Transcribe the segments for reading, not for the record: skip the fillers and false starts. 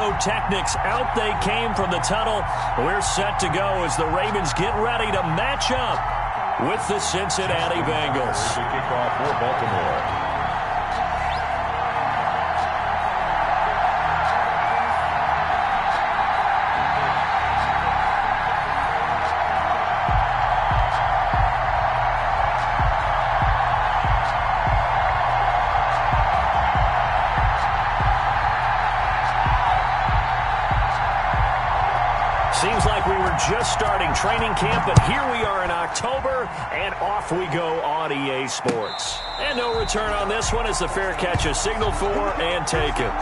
Pyrotechnics. Out they came from the tunnel. We're set to go as the Ravens get ready to match up with the Cincinnati Bengals. Here's the kickoff for Baltimore. Seems like we were just starting training camp, but here we are in October, and off we go on EA Sports. And no return on this one as the fair catch is signaled for and taken.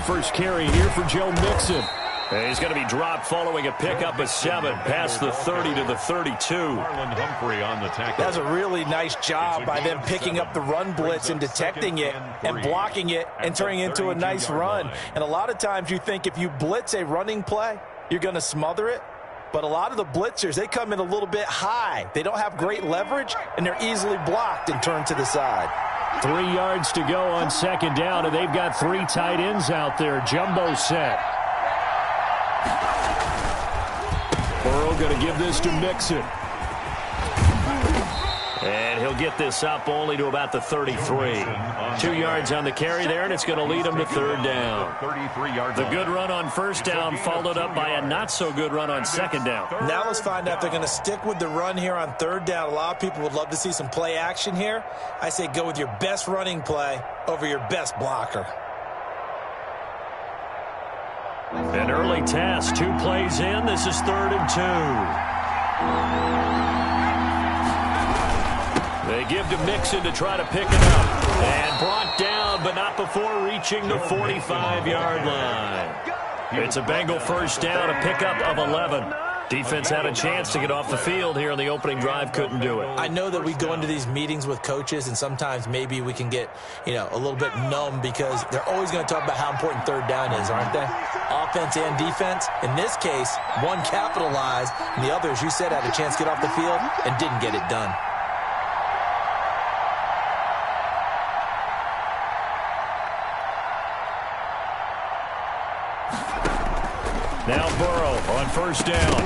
First carry here for Joe Mixon. He's going to be dropped following a pickup of 7 past the 30 to the 32. Marlon Humphrey on the tackle. That's a really nice job by them picking up the run blitz and detecting it and blocking it and turning it into a nice run. And a lot of times you think if you blitz a running play, you're going to smother it. But a lot of the blitzers, they come in a little bit high. They don't have great leverage, and they're easily blocked and turned to the side. 3 yards to go on second down, and they've got 3 tight ends out there. Jumbo set. Burrow going to give this to Mixon. And he'll get this up only to about the 33. 2 yards on the carry there, and it's going to lead him to third down. The good run on first down followed up by a not-so-good run on second down. Now let's find out if they're going to stick with the run here on third down. A lot of people would love to see some play action here. I say go with your best running play over your best blocker. An early test, 2 plays in. This is 3rd and 2. They give to Mixon to try to pick it up. And brought down, but not before reaching the 45-yard line. It's a Bengal first down, a pickup of 11. Defense had a chance to get off the field here on the opening drive, couldn't do it. I know that we go into these meetings with coaches, and sometimes maybe we can get, a little bit numb because they're always going to talk about how important third down is, aren't they? Offense and defense. In this case, one capitalized, and the other, as you said, had a chance to get off the field and didn't get it done. Now Burrow on first down.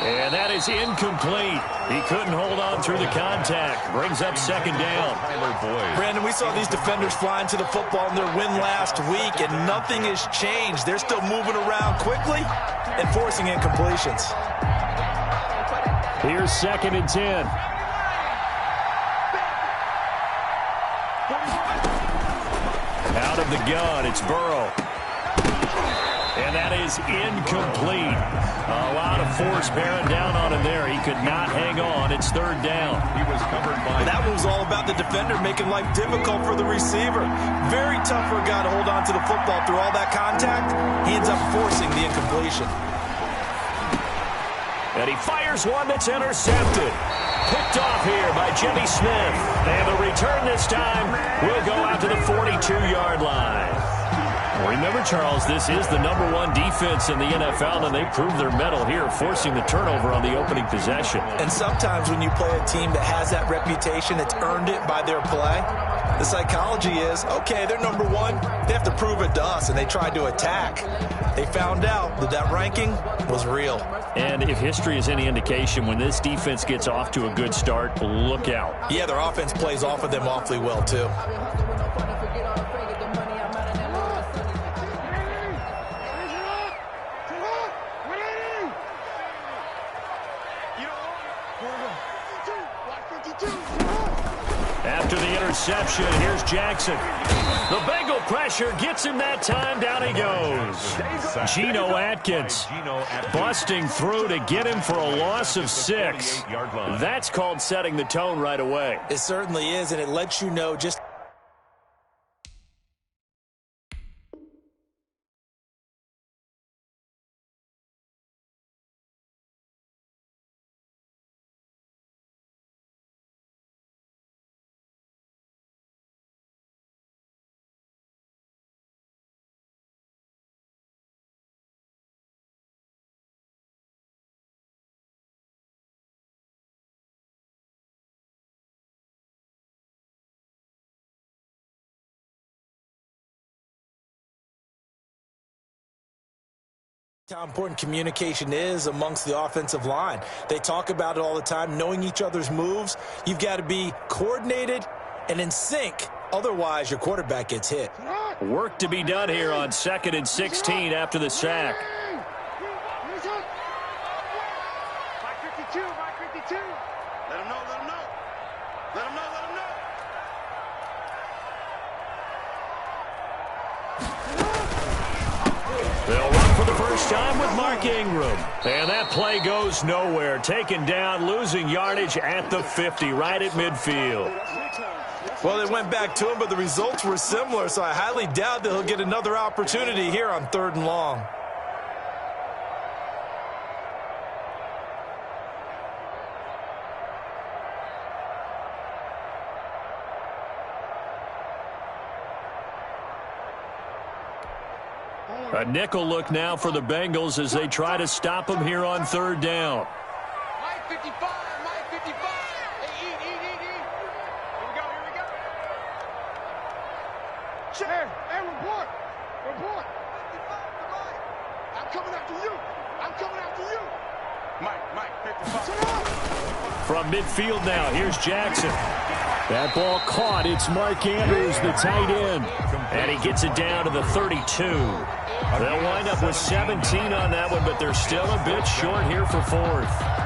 And that is incomplete. He couldn't hold on through the contact. Brings up second down. Brandon, we saw these defenders flying to the football in their win last week, and nothing has changed. They're still moving around quickly and forcing incompletions. Here's 2nd and 10. Out of the gun, it's Burrow. And that is incomplete. A lot of force bearing down on him there. He could not hang on. It's 3rd down. He was covered by... That was all about the defender making life difficult for the receiver. Very tough for a guy to hold on to the football through all that contact. He ends up forcing the incompletion. And he fires one that's intercepted. Picked off here by Jimmy Smith. And the return this time will go out to the 42-yard line. Remember, Charles, this is the #1 defense in the NFL, and they proved their mettle here, forcing the turnover on the opening possession. And sometimes when you play a team that has that reputation, it's earned it by their play. The psychology is, okay, they're #1. They have to prove it to us, and they tried to attack. They found out that that ranking was real. And if history is any indication, when this defense gets off to a good start, look out. Yeah, their offense plays off of them awfully well, too. After the interception, here's Jackson. The Bengal pressure gets him that time. Down he goes. Geno Atkins busting through to get him for a loss of 6. That's called setting the tone right away. It certainly is, and it lets you know just How important communication is amongst the offensive line. They talk about it all the time, knowing each other's moves. You've got to be coordinated and in sync. Otherwise, your quarterback gets hit. Work to be done here on 2nd and 16 after the sack. Mike 52, Mike 52. Let him know, let him know. Let him know, let him know. They'll run for the first time with Mark Ingram. And that play goes nowhere. Taken down, losing yardage at the 50, right at midfield. Well, they went back to him, but the results were similar, so I highly doubt that he'll get another opportunity here on 3rd and long. A nickel look now for the Bengals as they try to stop him here on 3rd down. Mike 55, Mike 55. Hey, eat. Here we go. Share, and report. I'm coming after you. Mike 55. From midfield now, here's Jackson. That ball caught. It's Mark Andrews, the tight end. And he gets it down to the 32. They'll wind up with 17 on that one, but they're still a bit short here for 4th.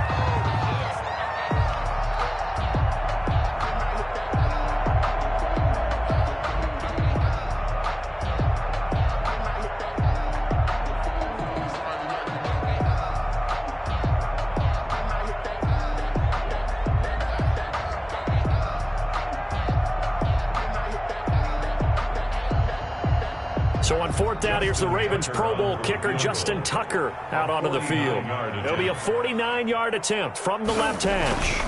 So on 4th down, here's the Ravens Pro Bowl kicker Justin Tucker out onto the field. It'll be a 49-yard attempt from the left hash.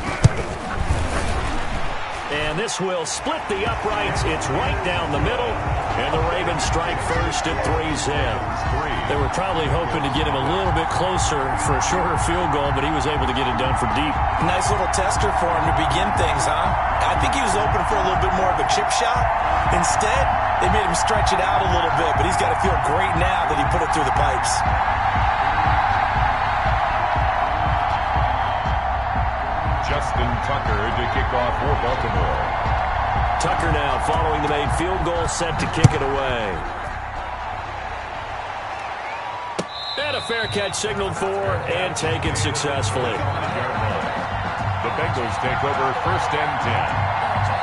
And this will split the uprights. It's right down the middle. And the Ravens strike first at 3-zip. They were probably hoping to get him a little bit closer for a shorter field goal, but he was able to get it done for deep. Nice little tester for him to begin things, huh? I think he was open for a little bit more of a chip shot. Instead, they made him stretch it out a little bit, but he's got to feel great now that he put it through the pipes. Justin Tucker to kick off for Baltimore. Tucker now following the made field goal, set to kick it away. And a fair catch signaled for and taken successfully. The Bengals take over 1st and 10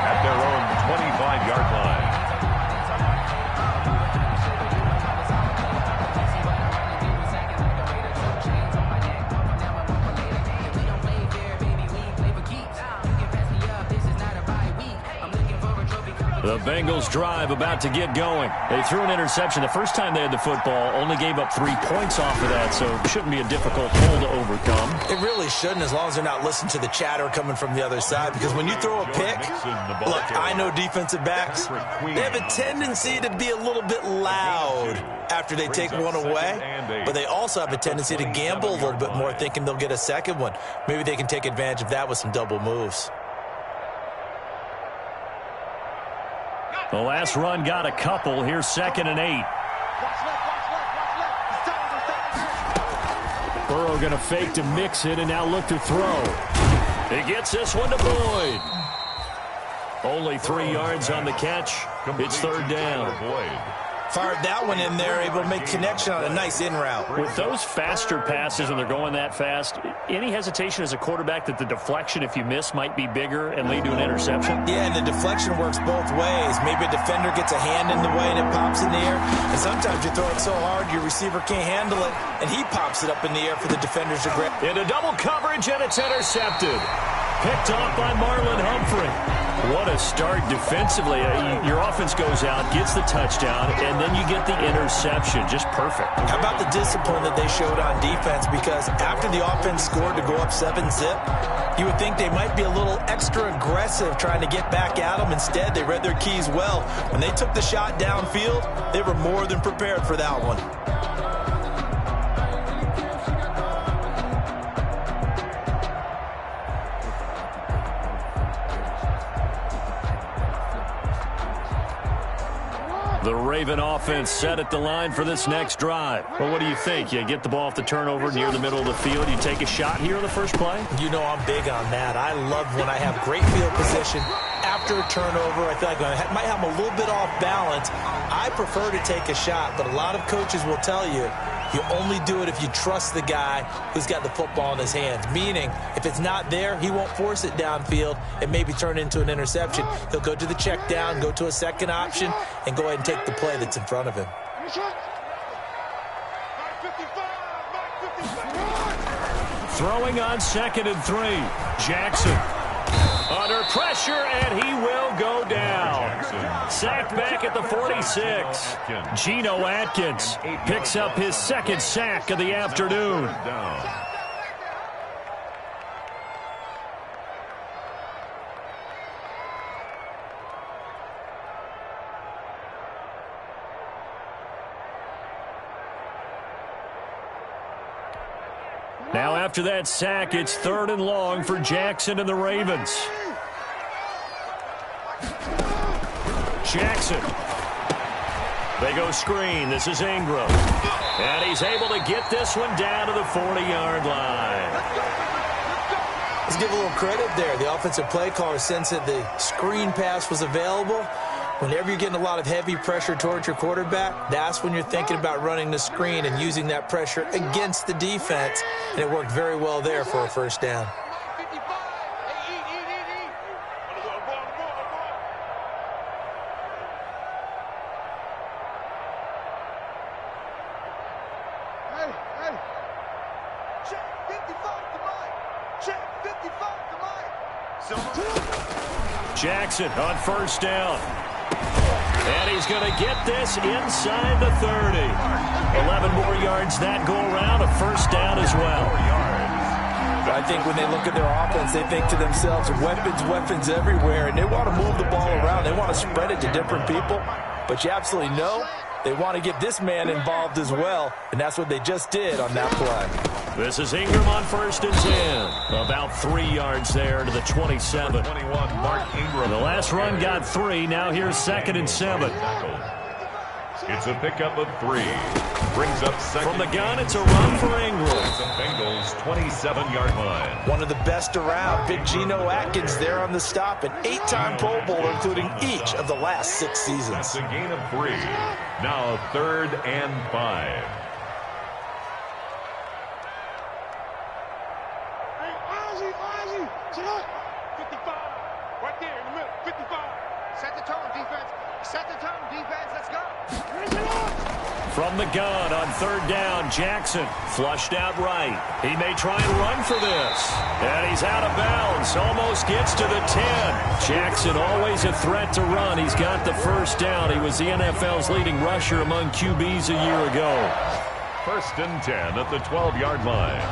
at their own 25-yard line. The Bengals drive about to get going. They threw an interception the first time they had the football, only gave up 3 points off of that, so it shouldn't be a difficult hole to overcome. It really shouldn't, as long as they're not listening to the chatter coming from the other side, because when you throw a pick, look, I know defensive backs, they have a tendency to be a little bit loud after they take one away, but they also have a tendency to gamble a little bit more, thinking they'll get a second one. Maybe they can take advantage of that with some double moves. The last run got a couple. Here's 2nd and 8. Burrow going to fake to mix it and now look to throw. He gets this one to Boyd. Only 3 yards on the catch. It's 3rd down. Fired that one in there, able to make connection on a nice in route. With those faster passes when they're going that fast, any hesitation as a quarterback that the deflection, if you miss, might be bigger and lead to an interception? Yeah, and the deflection works both ways. Maybe a defender gets a hand in the way and it pops in the air. And sometimes you throw it so hard your receiver can't handle it, and he pops it up in the air for the defenders to grab. Into double coverage, and it's intercepted. Picked off by Marlon Humphrey. What a start defensively. Your offense goes out, gets the touchdown, and then you get the interception. Just perfect. How about the discipline that they showed on defense? Because after the offense scored to go up 7-zip, you would think they might be a little extra aggressive trying to get back at them. Instead, they read their keys well. When they took the shot downfield, they were more than prepared for that one. The Raven offense set at the line for this next drive. Well, what do you think? You get the ball off the turnover near the middle of the field. You take a shot here in the first play? You know I'm big on that. I love when I have great field position. After a turnover, I feel like I might have them a little bit off balance. I prefer to take a shot, but a lot of coaches will tell you, you only do it if you trust the guy who's got the football in his hands. Meaning, if it's not there, he won't force it downfield and maybe turn it into an interception. He'll go to the check down, go to a second option, and go ahead and take the play that's in front of him. Throwing on 2nd and 3. Jackson under pressure, and he will go down. Sacked back at the 46. Geno Atkins picks up his 2nd sack of the afternoon. Now after that sack, it's 3rd and long for Jackson and the Ravens. Jackson. They go screen. This is Ingram. And he's able to get this one down to the 40-yard line. Let's give a little credit there. The offensive play caller sensed that the screen pass was available. Whenever you're getting a lot of heavy pressure towards your quarterback, that's when you're thinking about running the screen and using that pressure against the defense. And it worked very well there for a first down. Jackson on first down. And he's going to get this inside the 30. 11 more yards that go around, a first down as well. I think when they look at their offense, they think to themselves, weapons everywhere, and they want to move the ball around. They want to spread it to different people. But you absolutely know they want to get this man involved as well, and that's what they just did on that play. This is Ingram on 1st and 10. About 3 yards there to the 27. 21, Mark Ingram. The last run got 3. Now here's 2nd and 7. It's a pickup of 3. Brings up 2nd. From the gun, it's a run for Ingram. It's the Bengals' 27-yard line. One of the best around. Big Geno Atkins there on the stop. An 8-time Pro Bowler, including each of the last 6 seasons. That's a gain of 3. Now 3rd and 5. From the gun on 3rd down, Jackson flushed out right. He may try and run for this. And he's out of bounds. Almost gets to the 10. Jackson always a threat to run. He's got the first down. He was the NFL's leading rusher among QBs a year ago. 1st and 10 at the 12-yard line.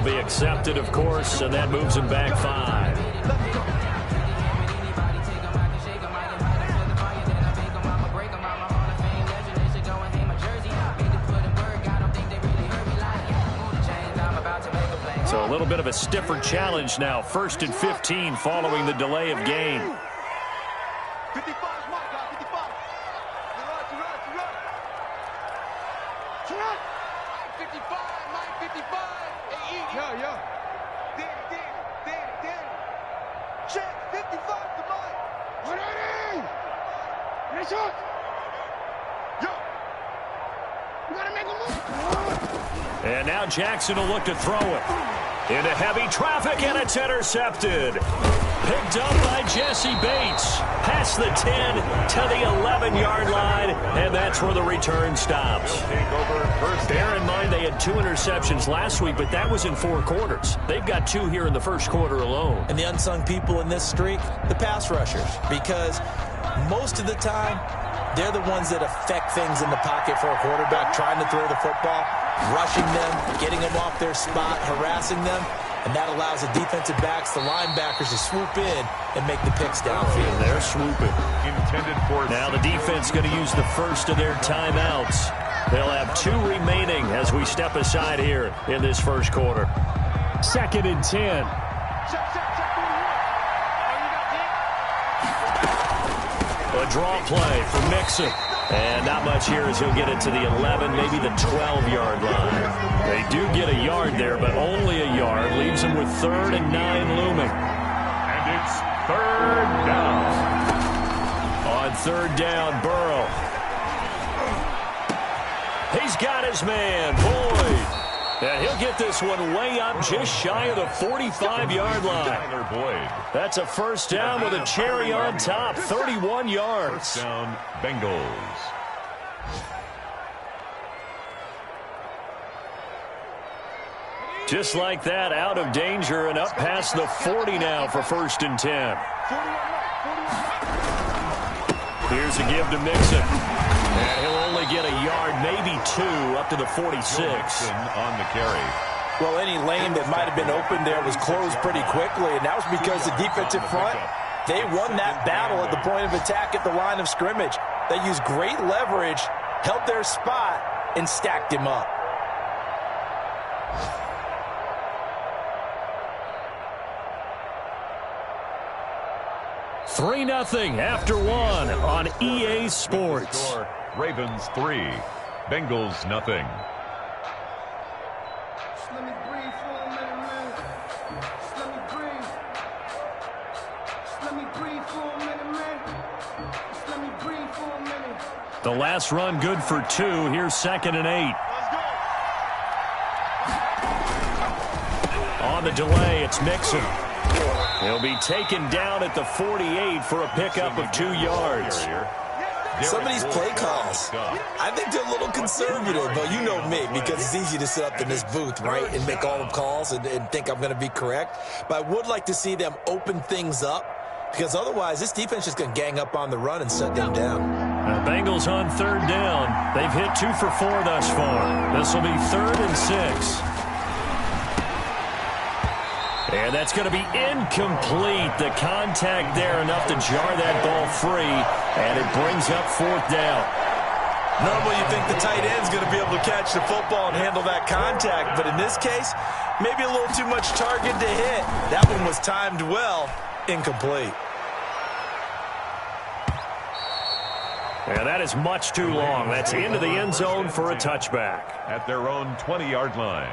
Accepted, of course, and that moves him back 5. So a little bit of a stiffer challenge now. 1st and 15 following the delay of game. And now Jackson will look to throw it into heavy traffic, and it's intercepted. Picked up by Jesse Bates. Past the 10 to the 11-yard line, and that's where the return stops. Bear in mind they had 2 interceptions last week, but that was in 4 quarters. They've got 2 here in the first quarter alone. And the unsung people in this streak, the pass rushers, because most of the time, they're the ones that affect things in the pocket for a quarterback, trying to throw the football, rushing them, getting them off their spot, harassing them. And that allows the defensive backs, the linebackers, to swoop in and make the picks downfield. They're swooping. Now the defense going to use the first of their timeouts. They'll have 2 remaining as we step aside here in this first quarter. 2nd and 10. A draw play for Mixon. And not much here as he'll get it to the 11, maybe the 12-yard line. They do get a yard there, but only a yard. Leaves them with 3rd and 9 looming. And it's 3rd down. On 3rd down, Burrow. He's got his man, Boyd. And he'll get this one way up just shy of the 45-yard line. Boyd. That's a first down with a cherry on top, 31 yards. First down, Bengals. Just like that, out of danger and up past the 40 now for 1st and 10. Here's a give to Mixon. And he'll only get a yard, maybe 2, up to the 46. On the carry. Well, any lane that might have been open there was closed pretty quickly, and that was because the defensive front, they won that battle at the point of attack at the line of scrimmage. They used great leverage, held their spot, and stacked him up. Three 0 after 1 on EA Sports. Ravens 3, Bengals 0. Let me breathe for a minute, man. Let me breathe. Let me breathe for a minute, man. Let me breathe for a minute. The last run good for 2. Here's 2nd and 8. On the delay, it's Mixon. He'll be taken down at the 48 for a pickup of 2 yards. Some of these play calls, I think they're a little conservative, but you know me, because it's easy to sit up in this booth, right, and make all the calls and think I'm going to be correct. But I would like to see them open things up, because otherwise this defense is going to gang up on the run and shut them down. The Bengals on 3rd down. They've hit 2 for 4 thus far. This will be 3rd and 6. And that's going to be incomplete. The contact there enough to jar that ball free, and it brings up 4th down. Normally you think the tight end's going to be able to catch the football and handle that contact, but in this case, maybe a little too much target to hit. That one was timed well, incomplete. And that is much too long. That's into the end zone for a touchback. At their own 20-yard line.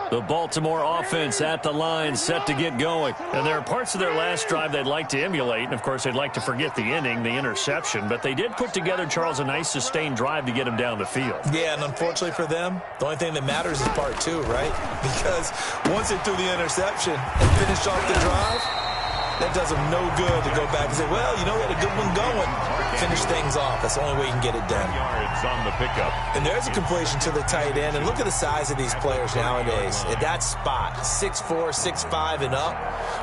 The Baltimore offense at the line, set to get going. And there are parts of their last drive they'd like to emulate. And, of course, they'd like to forget the inning, the interception. But they did put together, Charles, a nice sustained drive to get him down the field. Yeah, and unfortunately for them, the only thing that matters is part 2, right? Because once they threw the interception and finished off the drive, that does them no good to go back and say, well, you know, we had a good one going. Finish things off. That's the only way you can get it done. Yards on the pickup. And there's a completion to the tight end. And look at the size of these players nowadays. At that spot, 6'4", 6'5", and up.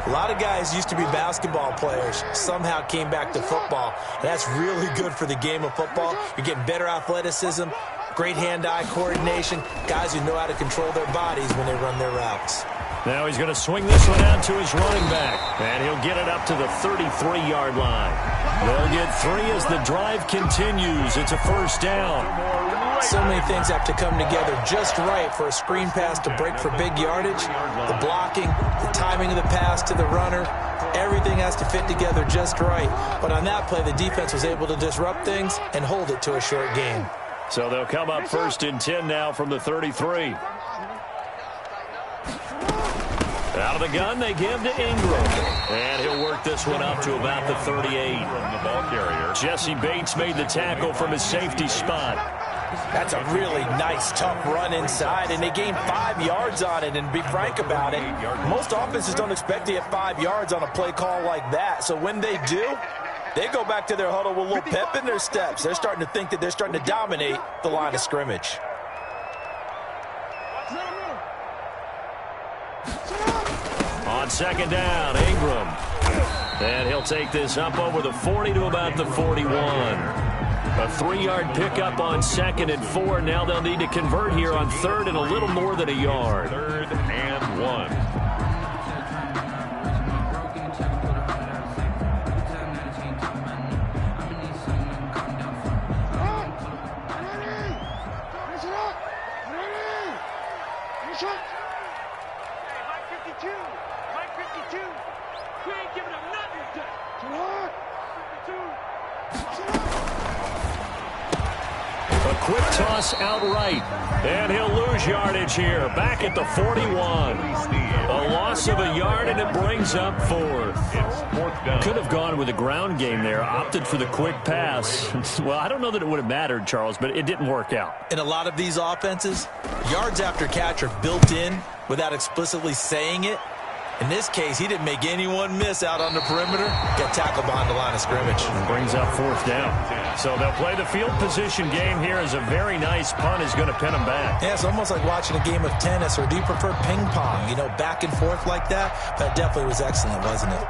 A lot of guys used to be basketball players, somehow came back to football. And that's really good for the game of football. You're getting better athleticism, great hand-eye coordination, guys who know how to control their bodies when they run their routes. Now he's going to swing this one out to his running back. And he'll get it up to the 33-yard line. They'll get 3 as the drive continues. It's a first down. So many things have to come together just right for a screen pass to break for big yardage. The blocking, the timing of the pass to the runner, everything has to fit together just right. But on that play, the defense was able to disrupt things and hold it to a short gain. So they'll come up 1st and 10 now from the 33. Out of the gun, they give to Ingram. And he'll work this one up to about the 38. From the ball carrier. Jesse Bates made the tackle from his safety spot. That's a really nice, tough run inside, and they gained 5 yards on it. And to be frank about it, most offenses don't expect to get 5 yards on a play call like that. So when they do, they go back to their huddle with a little pep in their steps. They're starting to think that they're starting to dominate the line of scrimmage. On 2nd down, Ingram. And he'll take this up over the 40 to about the 41. A 3-yard pickup on 2nd and 4. Now they'll need to convert here on 3rd and a little more than a yard. 3rd and 1. Quick toss outright, and he'll lose yardage here. Back at the 41. A loss of a yard, and it brings up 4th. It's 4th down. Could have gone with a ground game there. Opted for the quick pass. Well, I don't know that it would have mattered, Charles, but it didn't work out. In a lot of these offenses, yards after catch are built in without explicitly saying it. In this case, he didn't make anyone miss out on the perimeter. Got tackled behind the line of scrimmage. And brings up 4th down. So they'll play the field position game here as a very nice punt is going to pin them back. Yeah, it's almost like watching a game of tennis, or do you prefer ping pong? You know, back and forth like that? That definitely was excellent, wasn't it?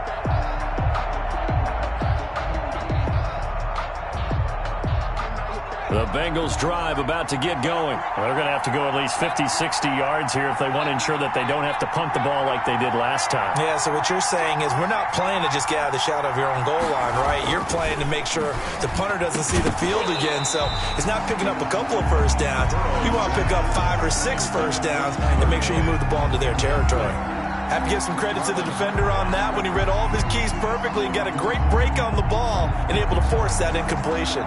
The Bengals drive about to get going. Well, they're going to have to go at least 50, 60 yards here if they want to ensure that they don't have to punt the ball like they did last time. Yeah, so what you're saying is we're not playing to just get out of the shadow of your own goal line, right? You're playing to make sure the punter doesn't see the field again. So it's not picking up a couple of first downs. You want to pick up 5 or 6 first downs and make sure you move the ball into their territory. Have to give some credit to the defender on that when he read all of his keys perfectly and got a great break on the ball and able to force that incompletion.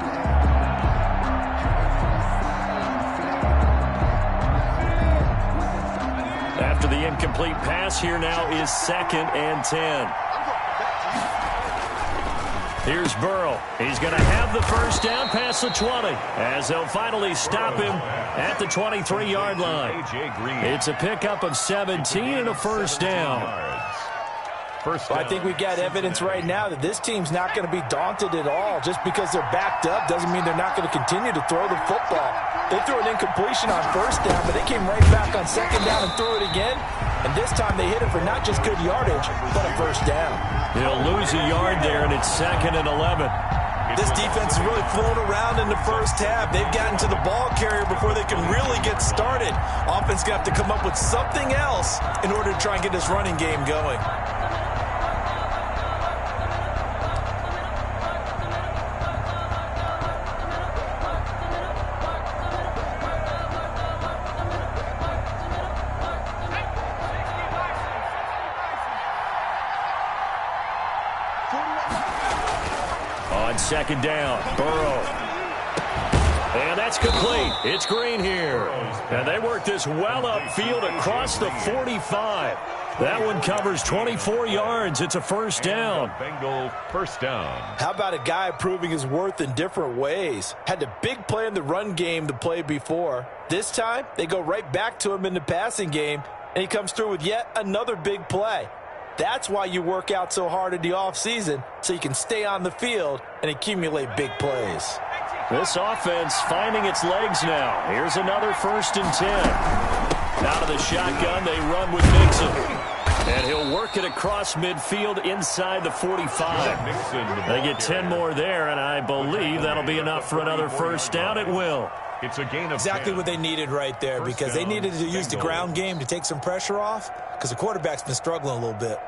After the incomplete pass, here now is 2nd and 10. Here's Burrow. He's going to have the first down past the 20 as they'll finally stop him at the 23-yard line. It's a pickup of 17 and a first down. Well, I think we've got evidence right now that this team's not going to be daunted at all. Just because they're backed up doesn't mean they're not going to continue to throw the football. They threw an incompletion on first down, but they came right back on 2nd down and threw it again. And this time they hit it for not just good yardage, but a first down. He'll lose a yard there, and it's 2nd and 11. This defense has really flown around in the first half. They've gotten to the ball carrier before they can really get started. Offense going to have to come up with something else in order to try and get this running game going. On 2nd down, Burrow. And that's complete. It's Green here. And they work this well upfield across the 45. That one covers 24 yards. It's a first down. Bengal first down. How about a guy proving his worth in different ways? Had a big play in the run game the play before. This time, they go right back to him in the passing game, and he comes through with yet another big play. That's why you work out so hard in the offseason, so you can stay on the field and accumulate big plays. This offense finding its legs now. Here's another 1st and 10. Out of the shotgun, they run with Mixon. And he'll work it across midfield inside the 45. They get 10 more there, and I believe that'll be enough for another first down. It will. It's a gain of Exactly 10. what they needed right there, because they needed to use the ground game to take some pressure off, because the quarterback's been struggling a little bit.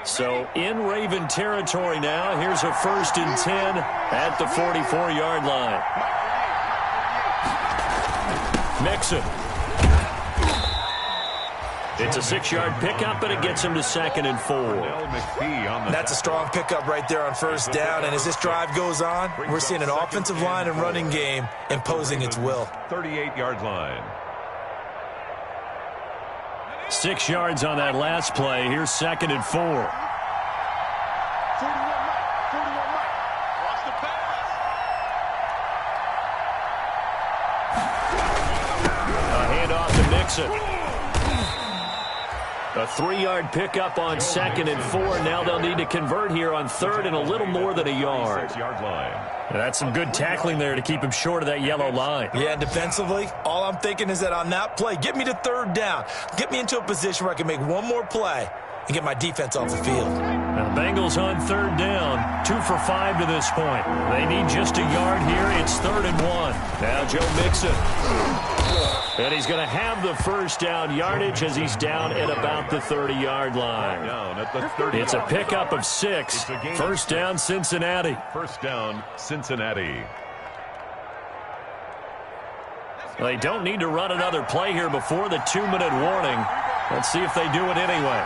So in Raven territory now. Here's a 1st and 10 at the 44-yard line. Mixon. It's a 6-yard pickup, and it gets him to 2nd and 4. That's a strong pickup right there on first down, and as this drive goes on, we're seeing an offensive line and running game imposing its will. 38-yard line. 6 yards on that last play. Here's 2nd and 4. 41 Mike. Watch the pass. A handoff to Mixon. A 3-yard pickup on 2nd and 4. Now they'll need to convert here on 3rd and a little more than a yard. 6-yard line. That's some good tackling there to keep him short of that yellow line. Yeah, and defensively, all I'm thinking is that on that play, get me to 3rd down. Get me into a position where I can make one more play and get my defense off the field. Now the Bengals on 3rd down, 2 for 5 to this point. They need just a yard here. It's 3rd and 1. Now Joe Mixon. And he's going to have the first down yardage as he's down at about the 30-yard line. It's a pickup of 6. First down, Cincinnati. First down, Cincinnati. They don't need to run another play here before the 2-minute warning. Let's see if they do it anyway.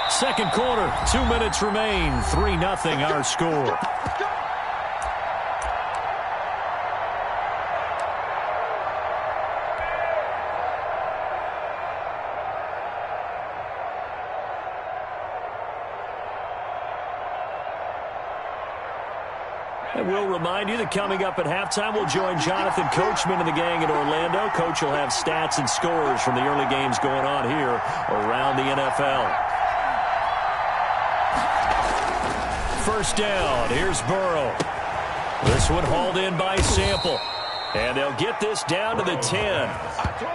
Second quarter, 2 minutes remain. 3-0 our score. And we'll remind you that coming up at halftime, we'll join Jonathan Coachman and the gang in Orlando. Coach will have stats and scores from the early games going on here around the NFL. First down. Here's Burrow. This one hauled in by Sample. And they'll get this down to the 10.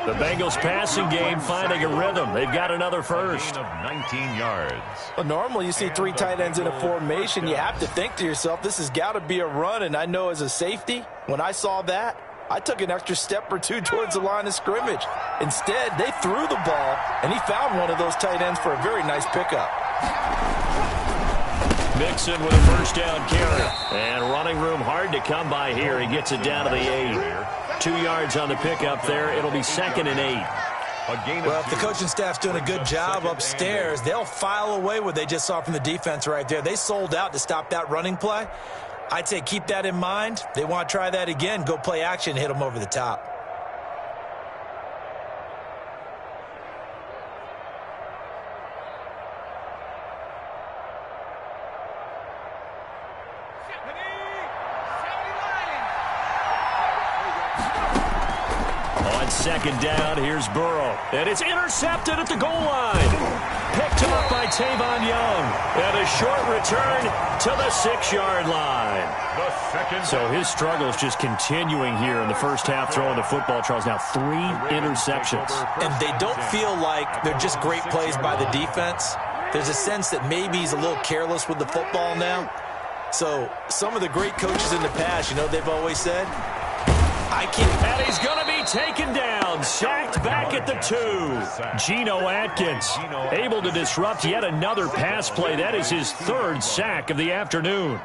The Bengals passing game finding a rhythm. They've got another first. 19 yards. Well, normally you see 3 tight ends in a formation. You have to think to yourself, this has got to be a run. And I know as a safety, when I saw that, I took an extra step or 2 towards the line of scrimmage. Instead, they threw the ball, and he found one of those tight ends for a very nice pickup. Mixon with a first down carry. And running room hard to come by here. He gets it down to the 8. 2 yards on the pickup there. It'll be 2nd and 8. Well, if the coaching staff's doing a good job upstairs, they'll file away what they just saw from the defense right there. They sold out to stop that running play. I'd say keep that in mind. They want to try that again. Go play action, hit them over the top. Second down, here's Burrow. And it's intercepted at the goal line. Picked up by Tavon Young. And a short return to the 6-yard line. So his struggles just continuing here in the first half throwing the football, Charles. Now 3 interceptions. And they don't feel like they're just great plays by the defense. There's a sense that maybe he's a little careless with the football now. So some of the great coaches in the past, you know, they've always said, I can't. And he's going to be taken down, sacked back at the 2. Geno Atkins able to disrupt yet another pass play. That is his 3rd sack of the afternoon.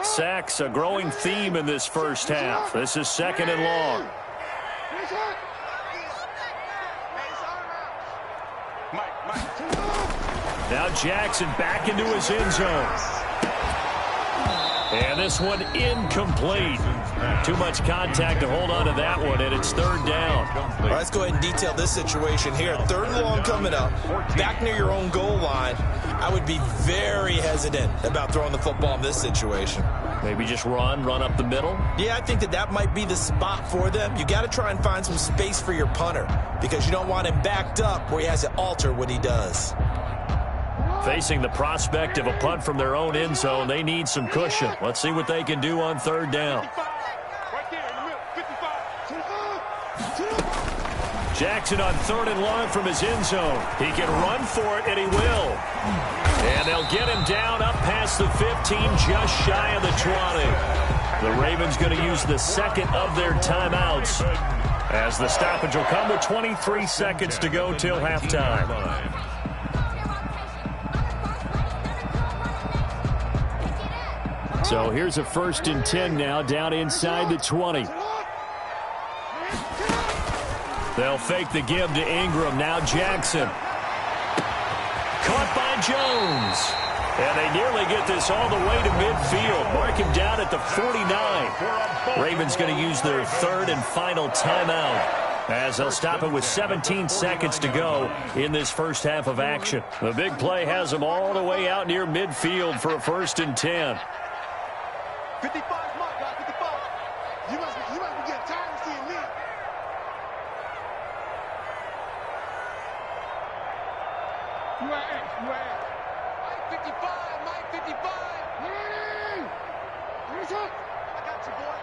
Sacks a growing theme in this first half. This is 2nd and long. Now Jackson back into his end zone. And this one incomplete. Too much contact to hold on to that one, and it's 3rd down. All right, let's go ahead and detail this situation here. 3rd and long coming up, back near your own goal line. I would be very hesitant about throwing the football in this situation. Maybe just run up the middle? Yeah, I think that might be the spot for them. You got to try and find some space for your punter because you don't want him backed up where he has to alter what he does. Facing the prospect of a punt from their own end zone, they need some cushion. Let's see what they can do on 3rd down. Jackson on 3rd and long from his end zone. He can run for it, and he will. And they'll get him down up past the 15, just shy of the 20. The Ravens going to use the 2nd of their timeouts As the stoppage will come with 23 seconds to go till halftime. So here's a 1st and 10 now, down inside the 20. They'll fake the give to Ingram. Now Jackson. Caught by Jones. And they nearly get this all the way to midfield. Mark him down at the 49. Ravens going to use their 3rd and final timeout, as they'll stop it with 17 seconds to go in this first half of action. The big play has them all the way out near midfield for a 1st and 10. 55 mark, guys, 55. You must be getting tired of seeing me. You at X, you at X. Mike 55, Mike 55. Here's up. I got you, boy.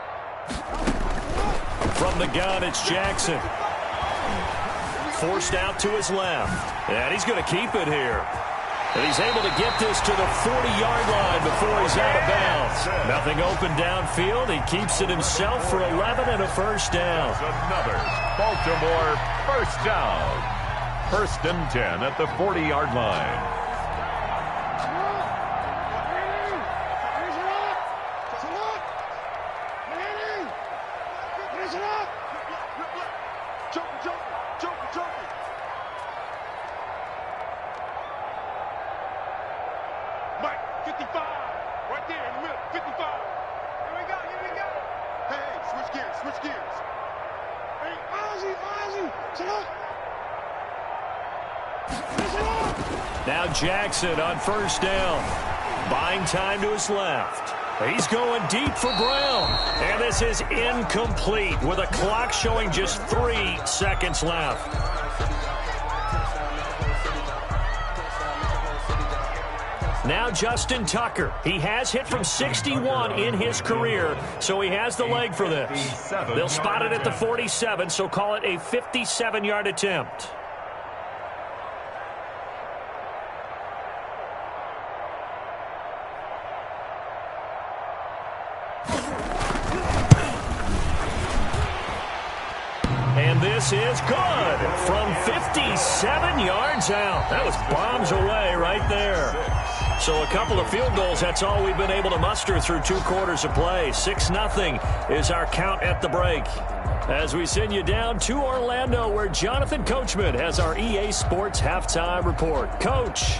From the gun, it's Jackson. Forced out to his left. And he's going to keep it here. And he's able to get this to the 40-yard line before he's out of bounds. Nothing open downfield. He keeps it himself for 11 and a 1st down. Another Baltimore 1st down. 1st and 10 at the 40-yard line. Mike, 55. Right there in the middle, 55. Here we go, here we go. Hey, switch gears, switch gears. Hey, Ozzy, sit up. Now Jackson on 1st down. Buying time to his left. He's going deep for Brown. And this is incomplete with a clock showing just 3 seconds left. Now Justin Tucker. He has hit from 61 in his career, so he has the leg for this. They'll spot it at the 47, so call it a 57-yard attempt. And this is good from 57 yards out. That was bombs away right there. So a couple of field goals, that's all we've been able to muster through 2 quarters of play. 6-0 is our count at the break. As we send you down to Orlando, where Jonathan Coachman has our EA Sports halftime report. Coach.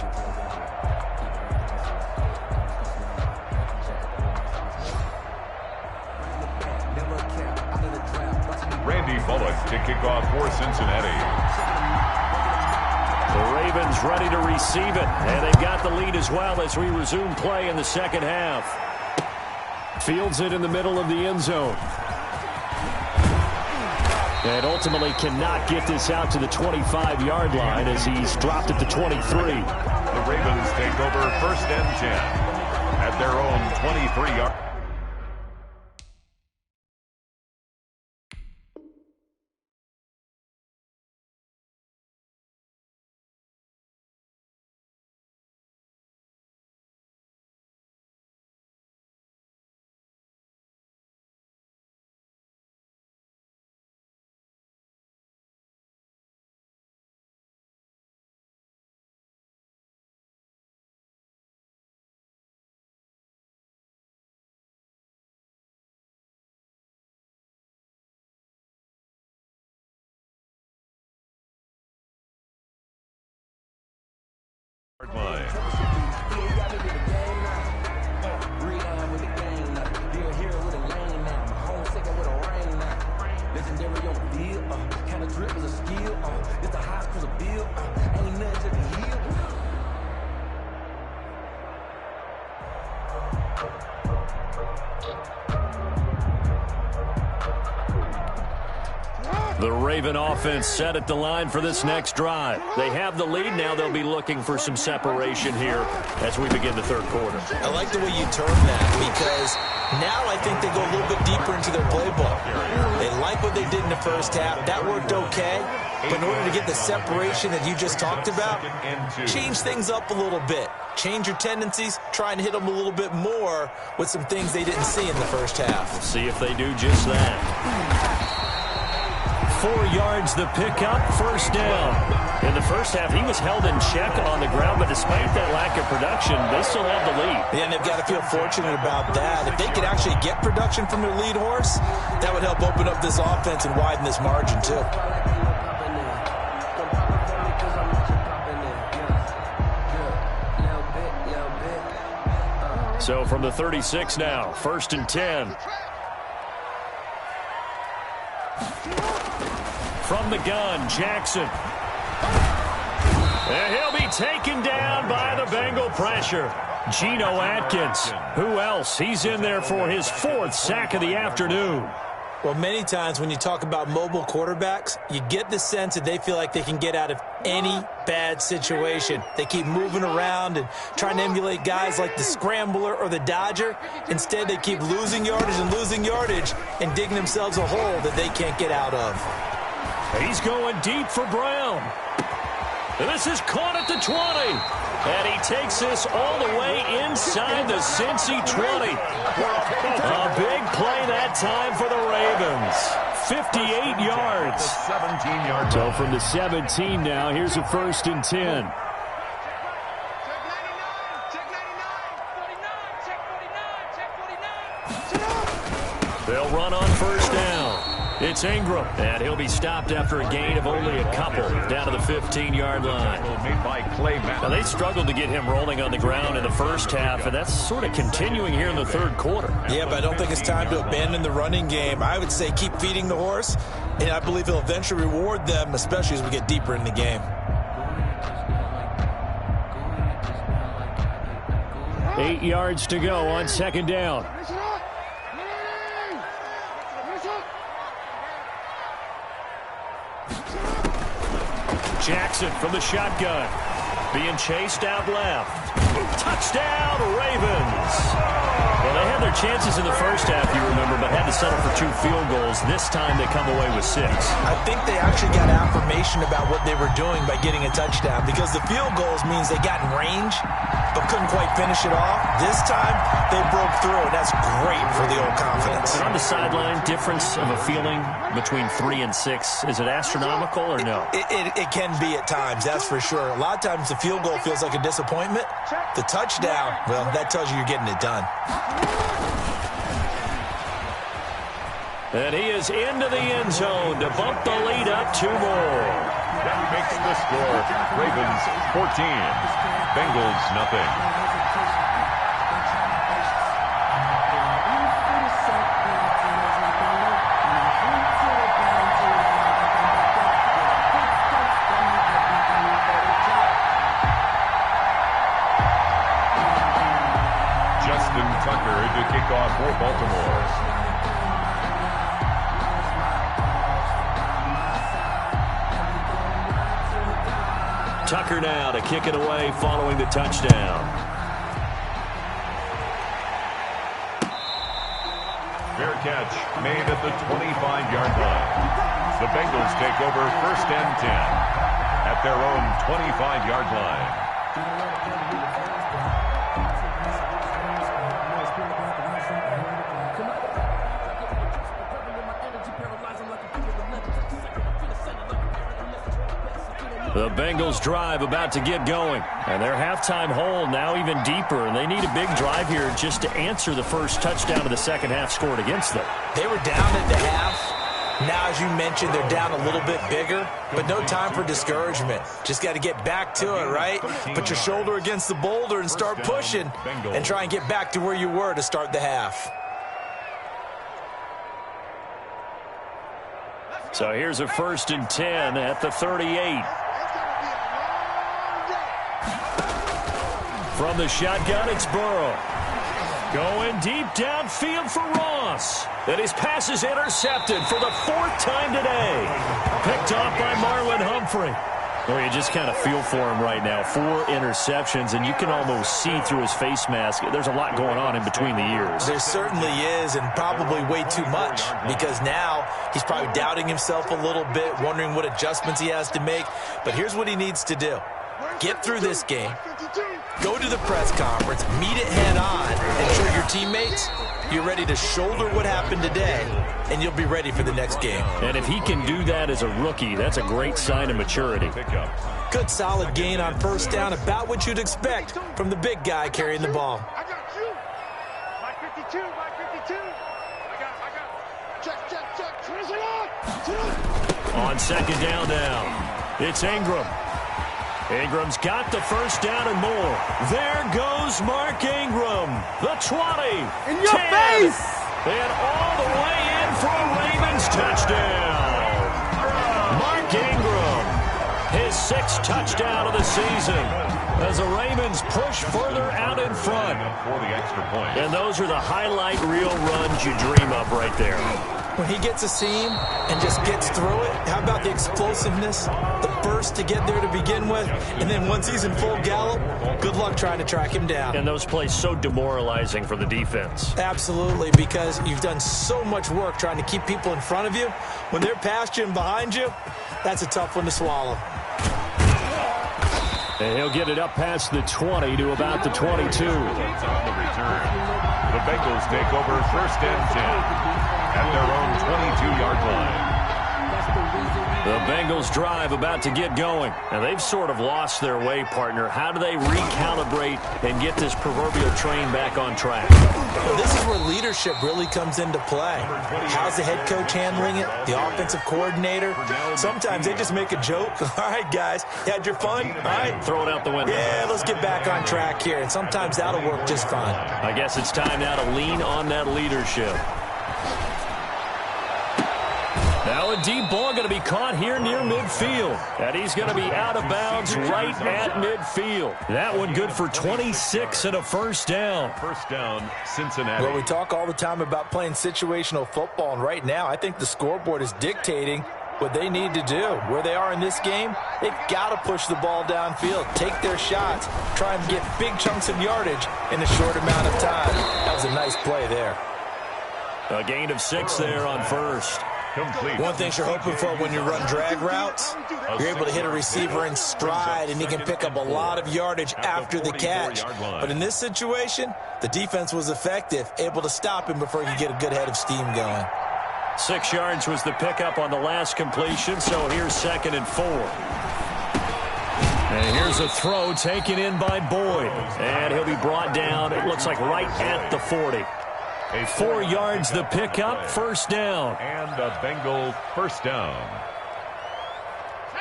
Randy Bullock to kick off for Cincinnati. The Ravens ready to receive it, and they've got the lead as well as we resume play in the second half. Fields it in the middle of the end zone. And ultimately cannot get this out to the 25-yard line as he's dropped at the 23. The Ravens take over 1st and 10 at their own 23-yard. Line. The Raven offense set at the line for this next drive. They have the lead. Now they'll be looking for some separation here as we begin the 3rd quarter. I like the way you term that, because now I think they go a little bit deeper into their playbook. They like what they did in the first half. That worked okay. But in order to get the separation that you just talked about, change things up a little bit. Change your tendencies. Try and hit them a little bit more with some things they didn't see in the first half. We'll see if they do just that. 4 yards the pickup, first down. In the first half, he was held in check on the ground, but despite that lack of production, they still have the lead. Yeah, and they've got to feel fortunate about that. If they could actually get production from their lead horse, that would help open up this offense and widen this margin, too. So from the 36 now, 1st and 10. From the gun, Jackson. And he'll be taken down by the Bengal pressure. Geno Atkins. Who else? He's in there for his 4th sack of the afternoon. Well, many times when you talk about mobile quarterbacks, you get the sense that they feel like they can get out of any bad situation. They keep moving around and trying to emulate guys like the Scrambler or the Dodger. Instead, they keep losing yardage and digging themselves a hole that they can't get out of. He's going deep for Brown. And this is caught at the 20. And he takes this all the way inside the Cincy 20. A big play that time for the Ravens. 58 yards. 17-yard. So from the 17 now, here's a 1st and 10. They'll run on 1st down. It's Ingram, and he'll be stopped after a gain of only a couple down to the 15-yard line. Now, they struggled to get him rolling on the ground in the first half, and that's sort of continuing here in the 3rd quarter. Yeah, but I don't think it's time to abandon the running game. I would say keep feeding the horse, and I believe he'll eventually reward them, especially as we get deeper in the game. 8 yards to go on 2nd down. Jackson from the shotgun. Being chased out left. Touchdown, Ravens. Well, they had their chances in the first half, you remember, but had to settle for 2 field goals. This time they come away with 6. I think they actually got affirmation about what they were doing by getting a touchdown, because the field goals means they got in range but couldn't quite finish it off. This time they broke through, and that's great for the old confidence. And on the sideline, difference of a feeling between 3 and 6, is it astronomical or no? It can be at times, that's for sure. A lot of times the field goal feels like a disappointment. The touchdown, well, that tells you you're getting it done. And he is into the end zone to bump the lead up 2 more. That makes the score. Ravens 14. Bengals nothing. Justin Tucker to kick off for Baltimore. Tucker now to kick it away following the touchdown. Fair catch made at the 25-yard line. The Bengals take over 1st and 10 at their own 25-yard line. The Bengals drive about to get going. And their halftime hole now even deeper. And they need a big drive here just to answer the first touchdown of the second half scored against them. They were down at the half. Now, as you mentioned, they're down a little bit bigger. But no time for discouragement. Just got to get back to it, right? Put your shoulder against the boulder and start pushing. And try and get back to where you were to start the half. So here's a 1st and 10 at the 38. From the shotgun, it's Burrow. Going deep downfield for Ross. And his pass is intercepted for the 4th time today. Picked off by Marlon Humphrey. Well, you just kind of feel for him right now. 4 interceptions, and you can almost see through his face mask. There's a lot going on in between the ears. There certainly is, and probably way too much, because now he's probably doubting himself a little bit, wondering what adjustments he has to make. But here's what he needs to do. Get through this game. Go to the press conference, meet it head on, and show your teammates you're ready to shoulder what happened today, and you'll be ready for the next game. And if he can do that as a rookie, that's a great sign of maturity. Good solid gain on first down, about what you'd expect from the big guy carrying the ball. I got you. My 52, my 52. I got. Check. Finish it up. On second down now, it's Ingram. Ingram's got the first down and more. There goes Mark Ingram. The 20. In your 10, face! and all the way in for a Ravens touchdown. Mark Ingram, his 6th touchdown of the season, as the Ravens push further out in front. For the extra point. And those are the highlight reel runs you dream of right there. When he gets a seam and just gets through it, how about the explosiveness, the burst to get there to begin with, and then once he's in full gallop, good luck trying to track him down. And those plays so demoralizing for the defense. Absolutely, because you've done so much work trying to keep people in front of you. When they're past you and behind you, that's a tough one to swallow. And he'll get it up past the 20 to about the 22. It's on the return. The Bengals take over first and 10 at their own 22-yard line. The Bengals drive about to get going. And they've sort of lost their way, partner. How do they recalibrate and get this proverbial train back on track? Well, this is where leadership really comes into play. How's the head coach handling it? The offensive coordinator? Sometimes they just make a joke. All right, guys, you had your fun? All right. Throw it out the window. Yeah, let's get back on track here. And sometimes that'll work just fine. I guess it's time now to lean on that leadership. Now a deep ball going to be caught here near midfield. And he's going to be out of bounds right at midfield. That one good for 26 and a first down. First down, Cincinnati. Well, we talk all the time about playing situational football, and right now I think the scoreboard is dictating what they need to do. Where they are in this game, they've got to push the ball downfield, take their shots, try and get big chunks of yardage in a short amount of time. That was a nice play there. A gain of 6 there on first. Complete. One thing you're hoping for when you run drag routes, you're able to hit a receiver in stride, and he can pick up a lot of yardage after the catch. But in this situation, the defense was effective, able to stop him before he could get a good head of steam going. 6 yards was the pickup on the last completion, so here's 2nd and 4. And here's a throw taken in by Boyd. And he'll be brought down, it looks like right at the 40. 4 yards the pickup, first down. And a Bengal first down.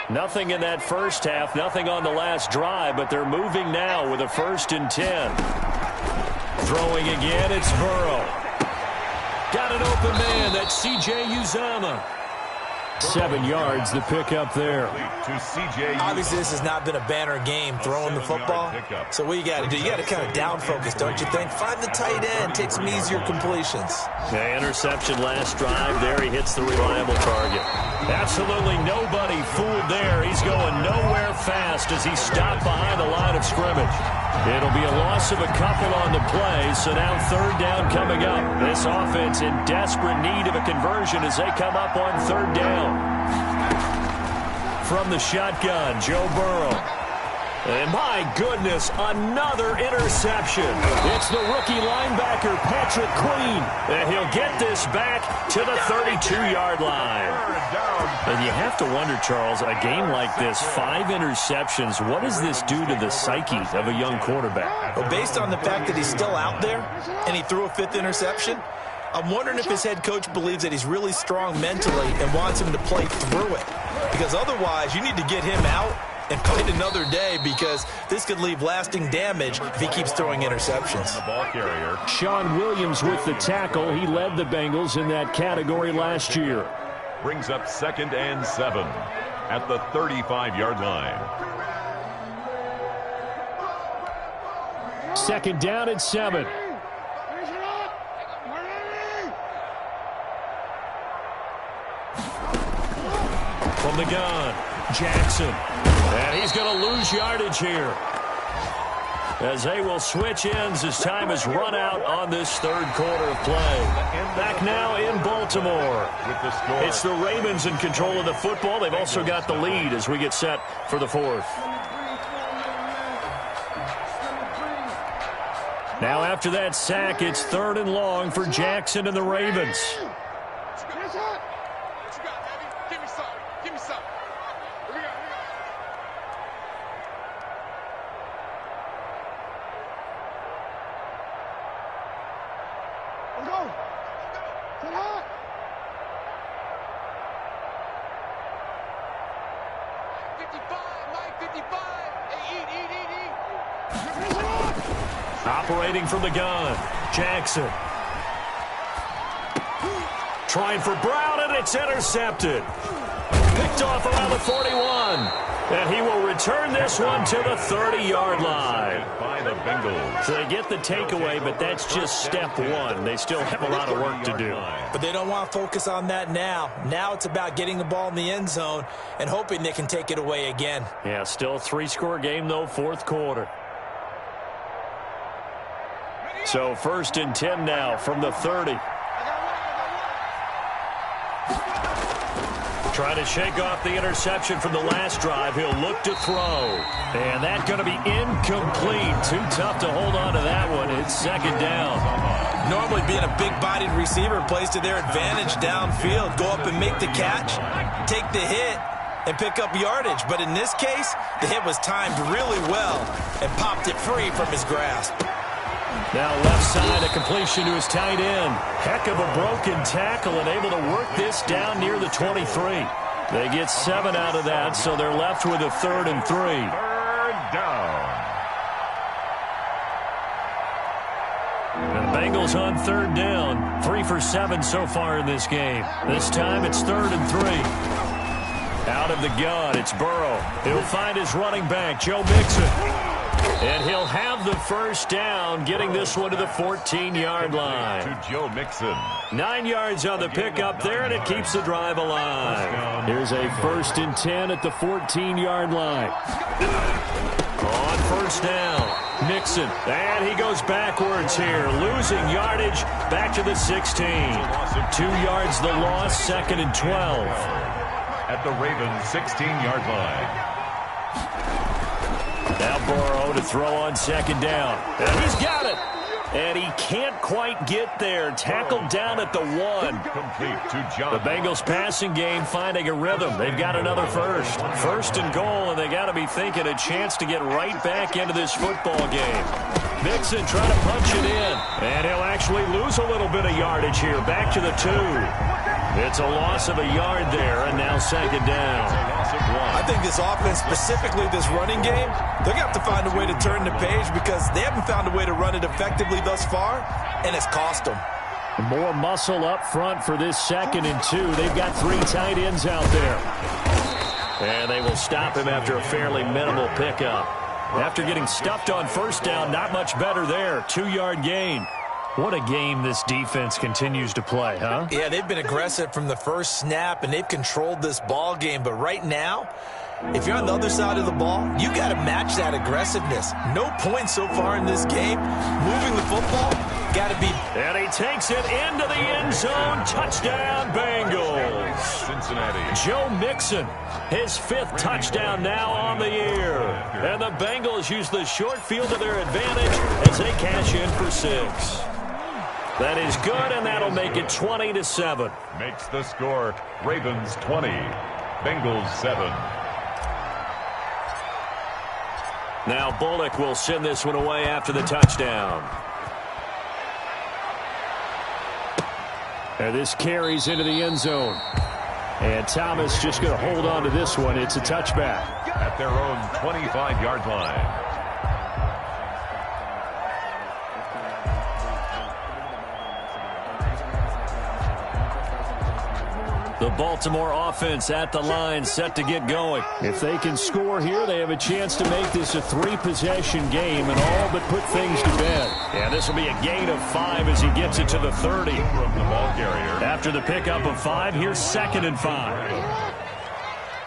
Nothing in that first half, nothing on the last drive, but they're moving now with a 1st and 10. Throwing again, it's Burrow. Got an open man, that's C.J. Uzomah. 7 yards the pickup there. To C.J. Obviously, this has not been a banner game throwing the football. So what you got to do, you got to kind of down focus, don't you think? Find the tight end, take some easier completions. The interception last drive there. He hits the reliable target. Absolutely nobody fooled there. He's going nowhere fast as he stopped behind the line of scrimmage. It'll be a loss of a couple on the play, so now 3rd down coming up. This offense in desperate need of a conversion as they come up on 3rd down. From the shotgun, Joe Burrow. And my goodness, another interception. It's the rookie linebacker, Patrick Queen. And he'll get this back to the 32-yard line. And you have to wonder, Charles, a game like this, 5 interceptions, what does this do to the psyche of a young quarterback? Well, based on the fact that he's still out there and he threw a 5th interception, I'm wondering if his head coach believes that he's really strong mentally and wants him to play through it. Because otherwise, you need to get him out and fight another day, because this could leave lasting damage if he keeps throwing interceptions. The ball carrier. Sean Williams with the tackle. He led the Bengals in that category last year. Brings up 2nd and 7 at the 35-yard line. 2nd down at 7. From the gun, Jackson. And he's going to lose yardage here, as they will switch ends as time has run out on this 3rd quarter of play. Back now in Baltimore. With the score. It's the Ravens in control of the football. They've also got the lead as we get set for the 4th. Now after that sack, it's 3rd and long for Jackson and the Ravens. Operating from the gun, Jackson. Trying for Brown, and it's intercepted. Picked off around the 41. And he will return this one to the 30-yard line. By the Bengals. So they get the takeaway, but that's just step one. They still have a lot of work to do. But they don't want to focus on that now. Now it's about getting the ball in the end zone and hoping they can take it away again. Yeah, still a 3-score game, though, 4th quarter. So 1st and 10 now from the 30. Trying to shake off the interception from the last drive. He'll look to throw. And that's going to be incomplete. Too tough to hold on to that one. It's 2nd down. Normally being a big-bodied receiver plays to their advantage downfield. Go up and make the catch, take the hit, and pick up yardage. But in this case, the hit was timed really well and popped it free from his grasp. Now left side, a completion to his tight end. Heck of a broken tackle and able to work this down near the 23. They get 7 out of that, so they're left with a 3rd and 3. 3rd down. And the Bengals on 3rd down. 3 for 7 so far in this game. This time it's 3rd and 3. Out of the gun, it's Burrow. He'll find his running back, Joe Mixon. And he'll have the 1st down, getting this one to the 14-yard line. To Joe Mixon. 9 yards on the pickup there, and it keeps the drive alive. Here's a 1st and 10 at the 14-yard line. On 1st down, Mixon. And he goes backwards here, losing yardage back to the 16. 2 yards the loss, 2nd and 12. At the Ravens' 16-yard line. Now Burrow to throw on 2nd down. And he's got it. And he can't quite get there. Tackled down at the 1. Complete to John. The Bengals passing game finding a rhythm. They've got another 1st and goal, and they got to be thinking a chance to get right back into this football game. Mixon trying to punch it in. And he'll actually lose a little bit of yardage here. Back to the 2. It's a loss of a yard there, and now 2nd down. I think this offense, specifically this running game, they're going to have to find a way to turn the page because they haven't found a way to run it effectively thus far, and it's cost them. More muscle up front for this 2nd and 2. They've got 3 tight ends out there. And they will stop him after a fairly minimal pickup. After getting stuffed on 1st down, not much better there. 2-yard gain. What a game this defense continues to play, huh? Yeah, they've been aggressive from the first snap, and they've controlled this ball game. But right now, if you're on the other side of the ball, you got to match that aggressiveness. No points so far in this game. Moving the football, got to be. And he takes it into the end zone. Touchdown, Bengals. Cincinnati. Joe Mixon, his 5th touchdown now on the year. And the Bengals use the short field to their advantage as they cash in for 6. That is good, and that'll make it 20-7. Makes the score Ravens 20, Bengals 7. Now Bullock will send this one away after the touchdown. And this carries into the end zone. And Thomas just going to hold on to this one. It's a touchback. At their own 25-yard line. The Baltimore offense at the line, set to get going. If they can score here, they have a chance to make this a 3-possession game and all but put things to bed. Yeah, this will be a gain of 5 as he gets it to the 30. From the ball carrier. After the pickup of 5, here's 2nd and 5.